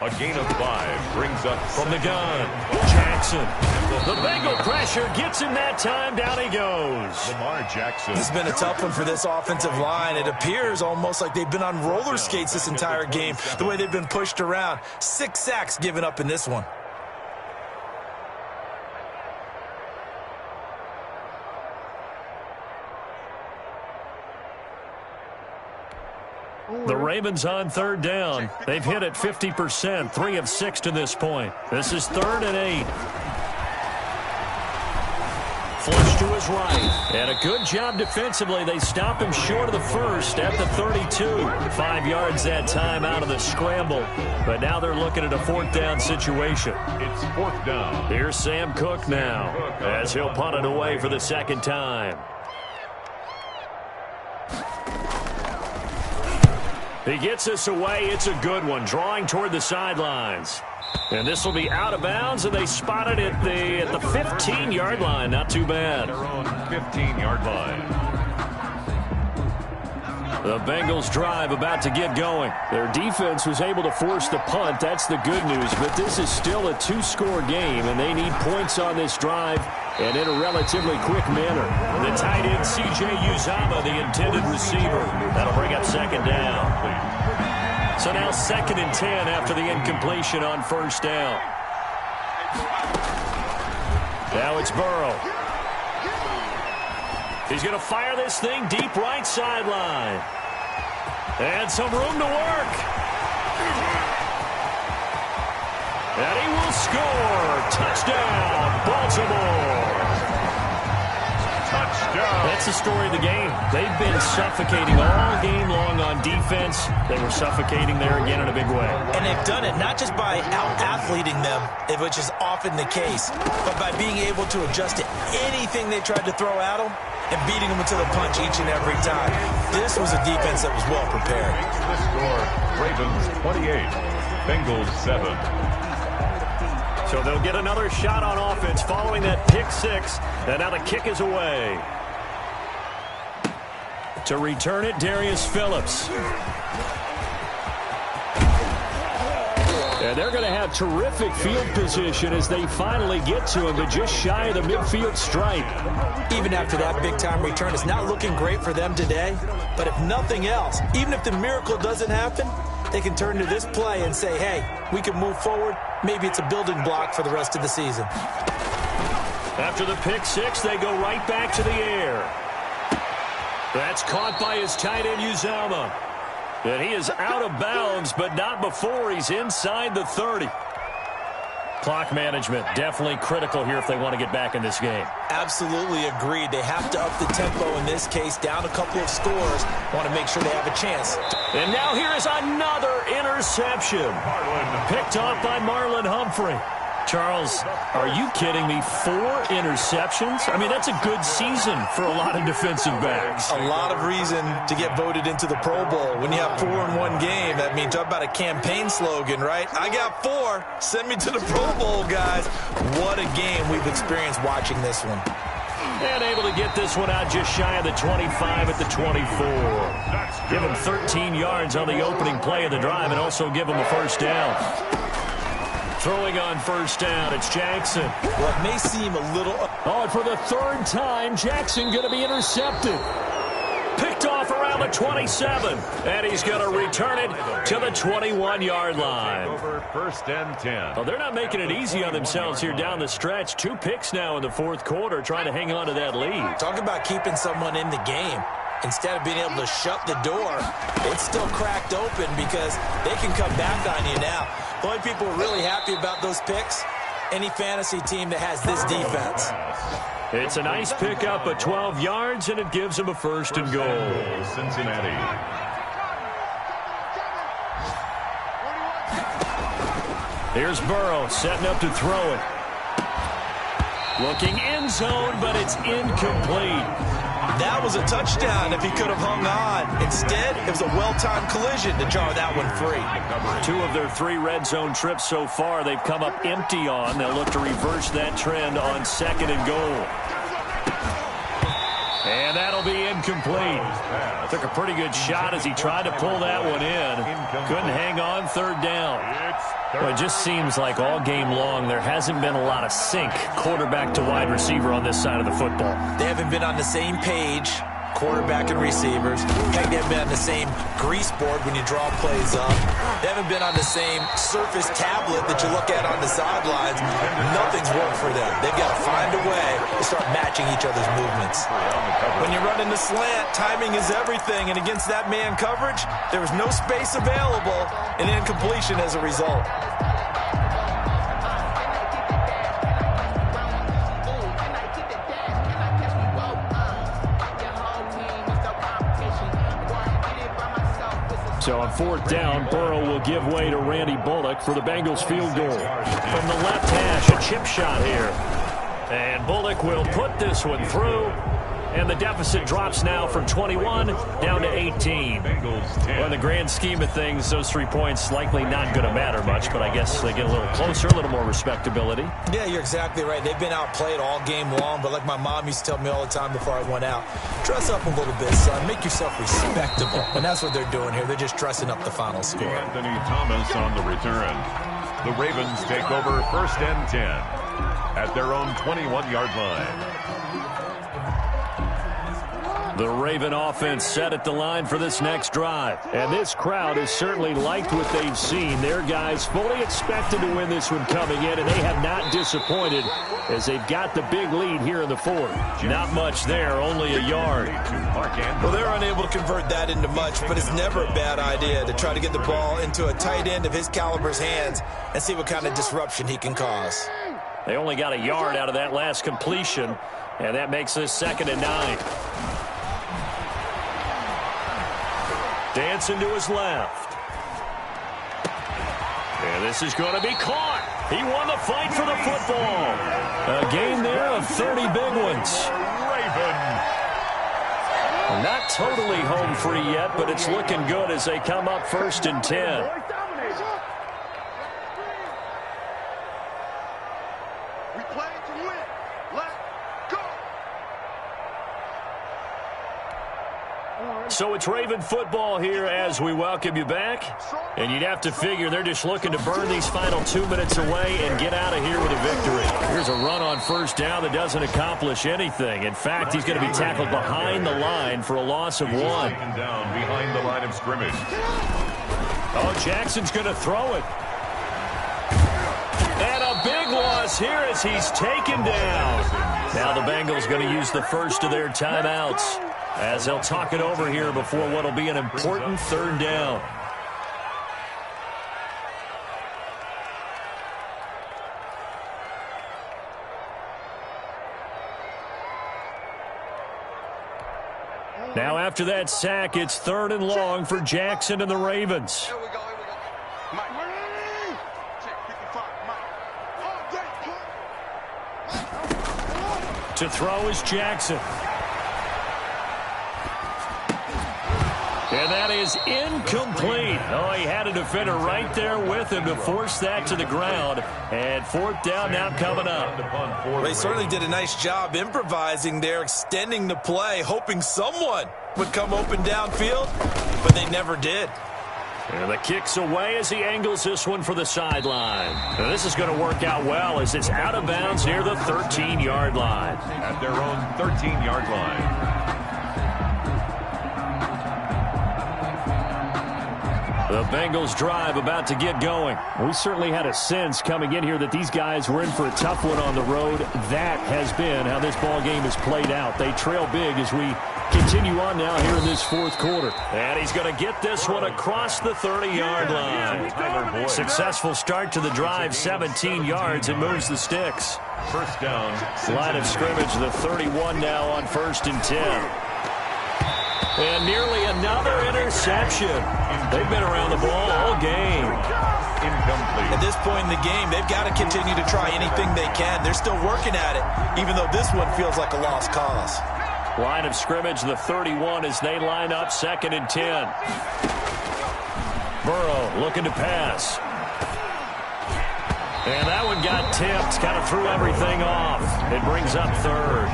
A gain of 5 brings up from the gun. Jackson. The Bengal pressure gets him that time. Down he goes. Lamar Jackson. This has been a tough one for this offensive line. It appears almost like they've been on roller skates this entire game, the way they've been pushed around. 6 sacks given up in this one. The Ravens on third down. They've hit it 50%, 3 of 6 to this point. This is 3rd and 8. Flush to his right. And a good job defensively. They stop him short of the first at the 32. 5 yards that time out of the scramble. But now they're looking at a 4th down situation. It's 4th down. Here's Sam Cook now as he'll punt it away for the 2nd time. He gets us away. It's a good one, drawing toward the sidelines. And this will be out of bounds, and they spotted it at the 15-yard line. Not too bad. Their own 15-yard line. The Bengals drive about to get going. Their defense was able to force the punt. That's the good news. But this is still a 2-score game, and they need points on this drive and in a relatively quick manner. The tight end, C.J. Uzomah, the intended receiver. That'll bring up 2nd down. So now 2nd and 10 after the incompletion on 1st down. Now it's Burrow. He's going to fire this thing deep right sideline. And some room to work. And he will score. Touchdown, Baltimore. Touchdown. That's the story of the game. They've been suffocating all game long on defense. They were suffocating there again in a big way. And they've done it not just by out-athleting them, which is often the case, but by being able to adjust to anything they tried to throw at them and beating them to the punch each and every time. This was a defense that was well prepared. The score, Ravens 28, Bengals 7. So they'll get another shot on offense following that pick 6. And now the kick is away. To return it, Darius Phillips. And they're going to have terrific field position as they finally get to him, but just shy of the midfield stripe. Even after that big-time return, it's not looking great for them today. But if nothing else, even if the miracle doesn't happen, they can turn to this play and say, hey, we can move forward. Maybe it's a building block for the rest of the season. After the pick 6, they go right back to the air. That's caught by his tight end, Uzomah. And he is out of bounds, but not before he's inside the 30. Clock management definitely critical here if they want to get back in this game. Absolutely agreed. They have to up the tempo in this case, down a couple of scores. Want to make sure they have a chance. And now here is another interception. Picked off by Marlon Humphrey. Charles, are you kidding me? 4 interceptions? I mean, that's a good season for a lot of defensive backs. A lot of reason to get voted into the Pro Bowl. When you have 4 in one game, that means talk about a campaign slogan, right? I got 4. Send me to the Pro Bowl, guys. What a game we've experienced watching this one. And able to get this one out just shy of the 25 at the 24. Give him 13 yards on the opening play of the drive and also give him a 1st down. Throwing on 1st down, it's Jackson. Well, it may seem a little... Oh, and for the 3rd time, Jackson going to be intercepted. Picked off around the 27. And he's going to return it to the 21-yard line. Over 1st and 10. Well, they're not making it easy on themselves here down the stretch. 2 picks now in the 4th quarter, trying to hang on to that lead. Talk about keeping someone in the game. Instead of being able to shut the door, it's still cracked open because they can come back on you now. The only people who are really happy about those picks, any fantasy team that has this defense. It's a nice pickup of 12 yards, and it gives them a 1st and goal. Cincinnati. Here's Burrow setting up to throw it. Looking end zone, but it's incomplete. That was a touchdown if he could have hung on. Instead, it was a well-timed collision to jar that one free. 2 of their 3 red zone trips so far, they've come up empty on. They'll look to reverse that trend on 2nd and goal. And that'll be incomplete. Took a pretty good shot as he tried to pull that one in. Couldn't hang on 3rd down. Well, it just seems like all game long there hasn't been a lot of sync quarterback to wide receiver on this side of the football. They haven't been on the same page quarterback and receivers. They haven't been on the same grease board when you draw plays up. They haven't been on the same surface tablet that you look at on the sidelines. Nothing's worked for them. They've got to find a way to start matching each other's movements. When you run in the slant, timing is everything, and against that man coverage, there was no space available, and incompletion as a result. So on fourth down, Burrow will give way to Randy Bullock for the Bengals field goal. From the left hash, a chip shot here. And Bullock will put this one through. And the deficit drops now from 21 down to 18. Well, in the grand scheme of things, those 3 points likely not going to matter much, but I guess they get a little closer, a little more respectability. Yeah, you're exactly right. They've been outplayed all game long, but like my mom used to tell me all the time before I went out, dress up a little bit, son. Make yourself respectable. And that's what they're doing here. They're just dressing up the final score. Anthony Thomas on the return. The Ravens take over 1st and 10 at their own 21-yard line. The Raven offense set at the line for this next drive. And this crowd has certainly liked what they've seen. Their guys fully expected to win this one coming in, and they have not disappointed as they've got the big lead here in the fourth. Not much there, only a yard. Well, they're unable to convert that into much, but it's never a bad idea to try to get the ball into a tight end of his caliber's hands and see what kind of disruption he can cause. They only got a yard out of that last completion, and that makes this 2nd and 9. Dancing to his left. And this is going to be caught. He won the fight for the football. A gain there of 30 big ones. Raven. Not totally home free yet, but it's looking good as they come up 1st and 10. We play to win. Let's go. So it's Raven football here as we welcome you back. And you'd have to figure they're just looking to burn these final 2 minutes away and get out of here with a victory. Here's a run on 1st down that doesn't accomplish anything. In fact, he's going to be tackled behind the line for a loss of 1. Taken down behind the line of scrimmage. Oh, Jackson's going to throw it. And a big loss here as he's taken down. Now the Bengals going to use the first of their timeouts as they'll talk it over here before what will be an important 3rd down. Now after that sack, it's 3rd and long for Jackson and the Ravens. Here we go. Mike. Check 55, Mike. To throw is Jackson. And that is incomplete. Oh, he had a defender right there with him to force that to the ground. And 4th down now coming up. They certainly did a nice job improvising there, extending the play, hoping someone would come open downfield, but they never did. And the kick's away as he angles this one for the sideline. Now this is going to work out well as it's out of bounds near the 13-yard line. At their own 13-yard line. The Bengals drive about to get going. We certainly had a sense coming in here that these guys were in for a tough one on the road. That has been how this ball game has played out. They trail big as we continue on now here in this 4th quarter. And he's going to get this one across the 30-yard line. Successful start to the drive, 17 yards, and moves the sticks. 1st down. Line of scrimmage, the 31 now on 1st and 10. And nearly another interception. They've been around the ball all game. Incomplete. At this point in the game, they've got to continue to try anything they can. They're still working at it, even though this one feels like a lost cause. Line of scrimmage, the 31 as they line up 2nd and 10. Burrow looking to pass. And that one got tipped, kind of threw everything off. It brings up 3rd.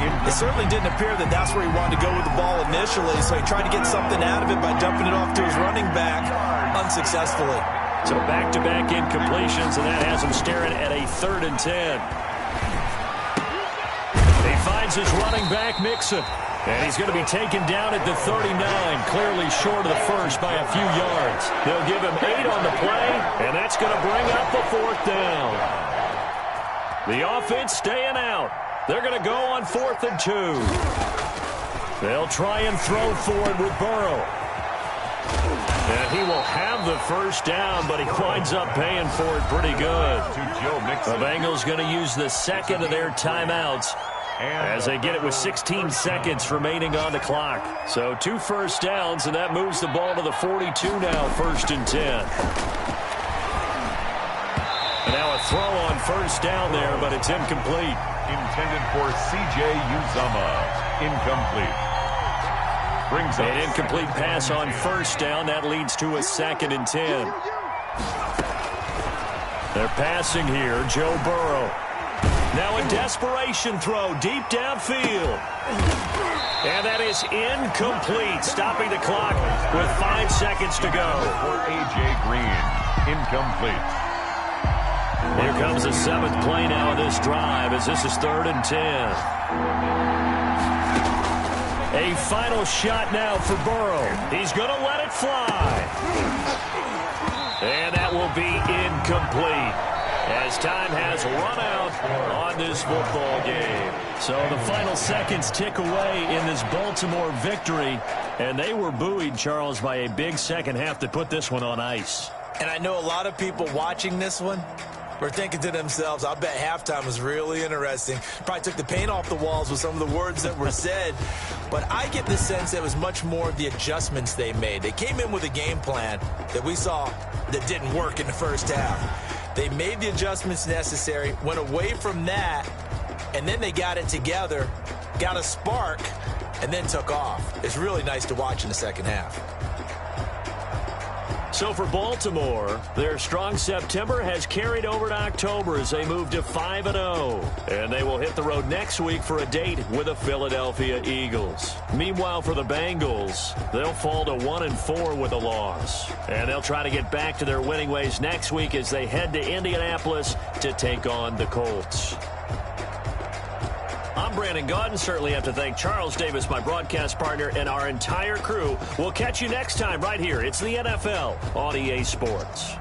It certainly didn't appear that that's where he wanted to go with the ball initially, so he tried to get something out of it by dumping it off to his running back unsuccessfully. So back-to-back incompletions, and that has him staring at a 3rd and 10. He finds his running back, Mixon. And he's going to be taken down at the 39, clearly short of the first by a few yards. They'll give him 8 on the play, and that's going to bring up the 4th down. The offense staying out. They're going to go on 4th and 2. They'll try and throw for it with Burrow. And he will have the first down, but he winds up paying for it pretty good. The Bengals going to use the second of their timeouts as they get it with 16 seconds remaining on the clock. So 2 first downs, and that moves the ball to the 42 now, 1st and 10. And now a throw on first down there, but it's incomplete. Intended for C.J. Uzomah. Incomplete. Brings an incomplete pass on first down. That leads to a 2nd and 10. They're passing here. Joe Burrow. Now a desperation throw deep downfield. And that is incomplete. Stopping the clock with 5 seconds to go. For A.J. Green. Incomplete. Here comes the 7th play now of this drive as this is 3rd and 10. A final shot now for Burrow. He's going to let it fly. And that will be incomplete as time has run out on this football game. So the final seconds tick away in this Baltimore victory. And they were buoyed, Charles, by a big second half to put this one on ice. And I know a lot of people watching this one were thinking to themselves, I bet halftime was really interesting. Probably took the paint off the walls with some of the words that were said. But I get the sense it was much more of the adjustments they made. They came in with a game plan that we saw that didn't work in the first half. They made the adjustments necessary, went away from that, and then they got it together, got a spark, and then took off. It's really nice to watch in the second half. So for Baltimore, their strong September has carried over to October as they move to 5-0. And they will hit the road next week for a date with the Philadelphia Eagles. Meanwhile, for the Bengals, they'll fall to 1-4 with a loss. And they'll try to get back to their winning ways next week as they head to Indianapolis to take on the Colts. I'm Brandon Gaudin. Certainly have to thank Charles Davis, my broadcast partner, and our entire crew. We'll catch you next time right here. It's the NFL on EA Sports.